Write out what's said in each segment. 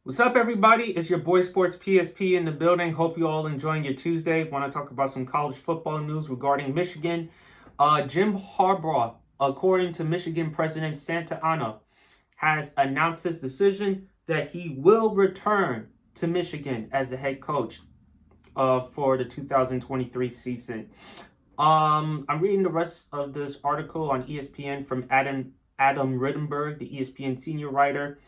What's up, everybody? It's your boy Sports PSP in the building. Hope you all enjoying your Tuesday. Want to talk about some college football news regarding Michigan. Jim Harbaugh, according to Michigan President Santa Anna, has announced his decision that he will return to Michigan as the head coach for the 2023 season. I'm reading the rest of this article on ESPN from Adam Rittenberg, the ESPN senior writer.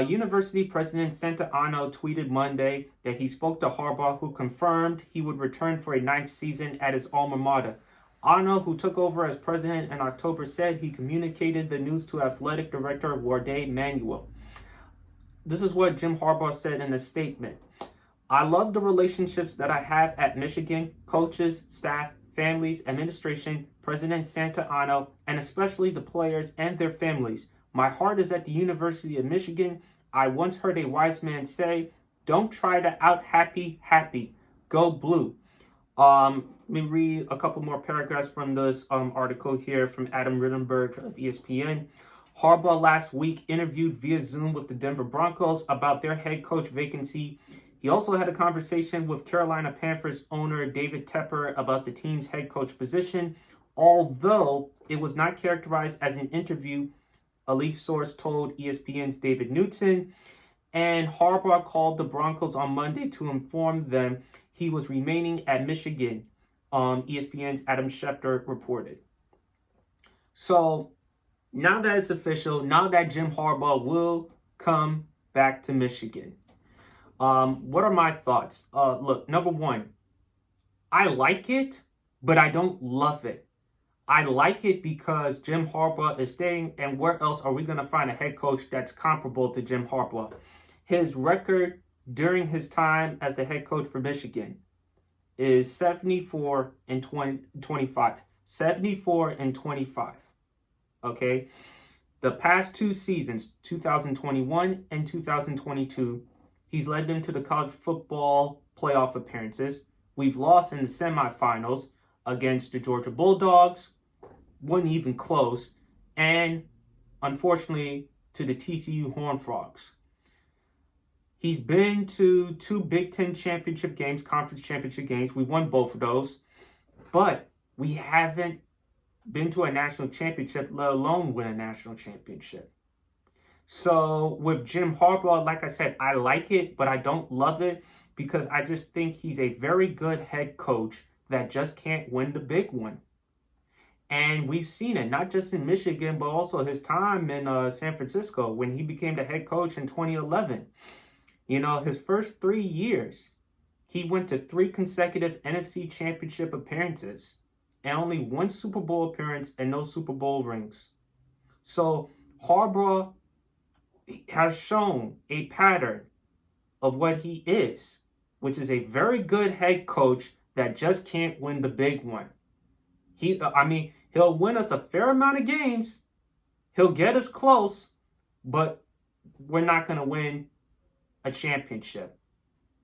University President Santa Anna tweeted Monday that he spoke to Harbaugh, who confirmed he would return for a ninth season at his alma mater. Anna, who took over as president in October, said he communicated the news to athletic director Warde Manuel. This is what Jim Harbaugh said in a statement. "I love the relationships that I have at Michigan, coaches, staff, families, administration, President Santa Anna, and especially the players and their families. My heart is at the University of Michigan. I once heard a wise man say, don't try to out happy, go blue." Let me read a couple more paragraphs from this article here from Adam Rittenberg of ESPN. Harbaugh last week interviewed via Zoom with the Denver Broncos about their head coach vacancy. He also had a conversation with Carolina Panthers owner David Tepper about the team's head coach position, although it was not characterized as an interview, a leak source told ESPN's David Newton. And Harbaugh called the Broncos on Monday to inform them he was remaining at Michigan, ESPN's Adam Schefter reported. So now that it's official, now that Jim Harbaugh will come back to Michigan, what are my thoughts? Look, number one, I like it, but I don't love it. I like it because Jim Harbaugh is staying, and where else are we going to find a head coach that's comparable to Jim Harbaugh? His record during his time as the head coach for Michigan is 74-25. 74-25. Okay? The past two seasons, 2021 and 2022, he's led them to the college football playoff appearances. We've lost in the semifinals against the Georgia Bulldogs, wasn't even close, and unfortunately to the TCU Horned Frogs. He's been to two Big Ten championship games, conference championship games. We won both of those, but we haven't been to a national championship, let alone win a national championship. So with Jim Harbaugh, like I said, I like it, but I don't love it because I just think he's a very good head coach that just can't win the big one. And we've seen it, not just in Michigan, but also his time in San Francisco when he became the head coach in 2011. You know, his first 3 years, he went to 3 consecutive NFC championship appearances and only 1 Super Bowl appearance and no Super Bowl rings. So Harbaugh has shown a pattern of what he is, which is a very good head coach that just can't win the big one. He'll win us a fair amount of games. He'll get us close, but we're not going to win a championship.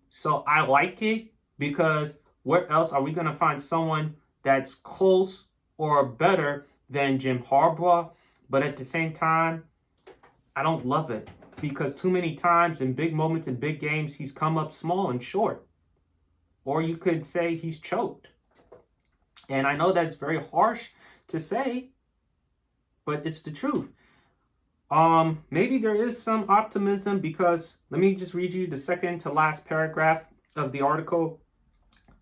So I like it because where else are we going to find someone that's close or better than Jim Harbaugh? But at the same time, I don't love it because too many times in big moments in big games, he's come up small and short. Or you could say he's choked. And I know that's very harsh to say, but it's the truth. Maybe there is some optimism because let me just read you the second to last paragraph of the article.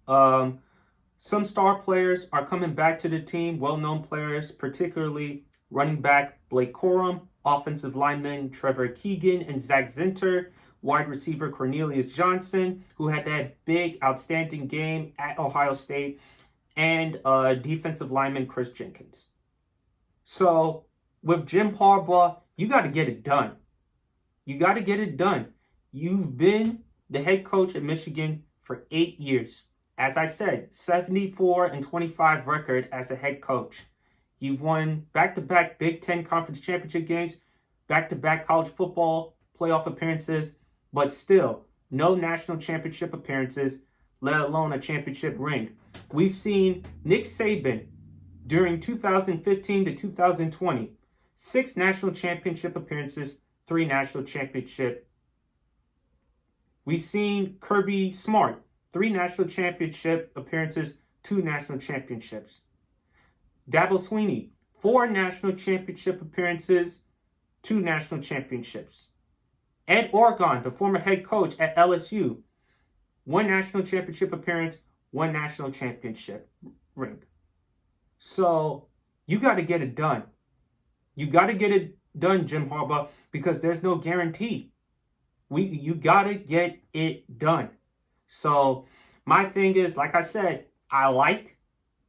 Some star players are coming back to the team, well-known players, particularly running back Blake Corum, offensive lineman Trevor Keegan and Zach Zinter, wide receiver Cornelius Johnson, who had that big, outstanding game at Ohio State, and defensive lineman Chris Jenkins. So with Jim Harbaugh, you got to get it done. You got to get it done. You've been the head coach at Michigan for 8 years. As I said, 74-25 record as a head coach. You've won back-to-back Big Ten Conference Championship games, back-to-back college football playoff appearances, but still no national championship appearances, let alone a championship ring. We've seen Nick Saban during 2015 to 2020, 6 national championship appearances, 3 national championship We've seen Kirby Smart, 3 national championship appearances, 2 national championships. Dabo Swinney, 4 national championship appearances, 2 national championships. Ed Orgeron, the former head coach at LSU, 1 national championship appearance, 1 national championship ring. So you got to get it done. You got to get it done, Jim Harbaugh, because there's no guarantee. You got to get it done. So my thing is, like I said,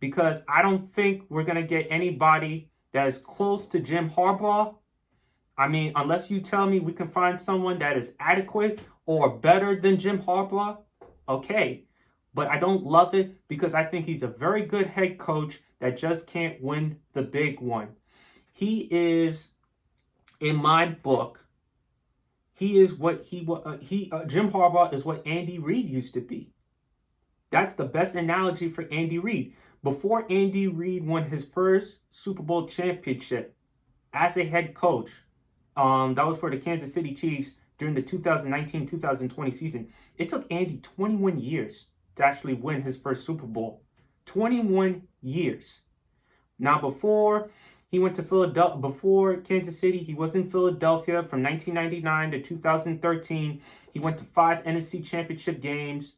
because I don't think we're going to get anybody that is close to Jim Harbaugh. I mean, unless you tell me we can find someone that is adequate or better than Jim Harbaugh, okay. But I don't love it because I think he's a very good head coach that just can't win the big one. He is, in my book, he is what Jim Harbaugh is what Andy Reid used to be. That's the best analogy for Andy Reid. Before Andy Reid won his first Super Bowl championship as a head coach, that was for the Kansas City Chiefs during the 2019-2020 season. It took Andy 21 years to actually win his first Super Bowl. 21 years. Now, before he went to Philadelphia, before Kansas City, he was in Philadelphia from 1999 to 2013. He went to 5 NFC championship games,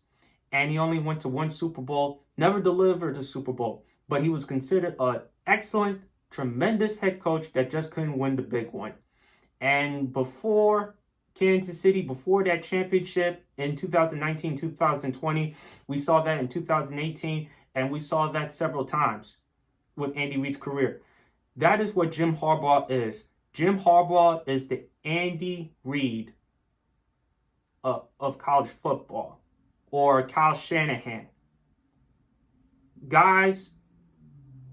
and he only went to 1 Super Bowl. Never delivered a Super Bowl, but he was considered an excellent, tremendous head coach that just couldn't win the big one. And before Kansas City, before that championship in 2019-2020, we saw that in 2018, and we saw that several times with Andy Reid's career. That is what Jim Harbaugh is. Jim Harbaugh is the Andy Reid of college football, or Kyle Shanahan. Guys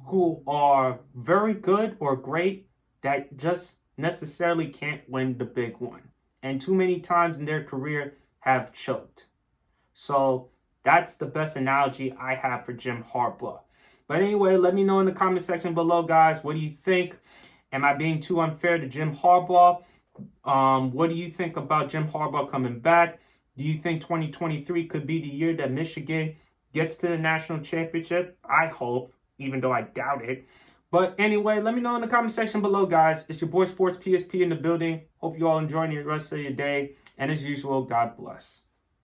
who are very good or great that just necessarily can't win the big one. And too many times in their career have choked. So that's the best analogy I have for Jim Harbaugh. But anyway, let me know in the comment section below, guys. What do you think? Am I being too unfair to Jim Harbaugh? What do you think about Jim Harbaugh coming back? Do you think 2023 could be the year that Michigan gets to the national championship? I hope, even though I doubt it. But anyway, let me know in the comment section below, guys. It's your boy Sports PSP in the building. Hope you all enjoying the rest of your day. And as usual, God bless.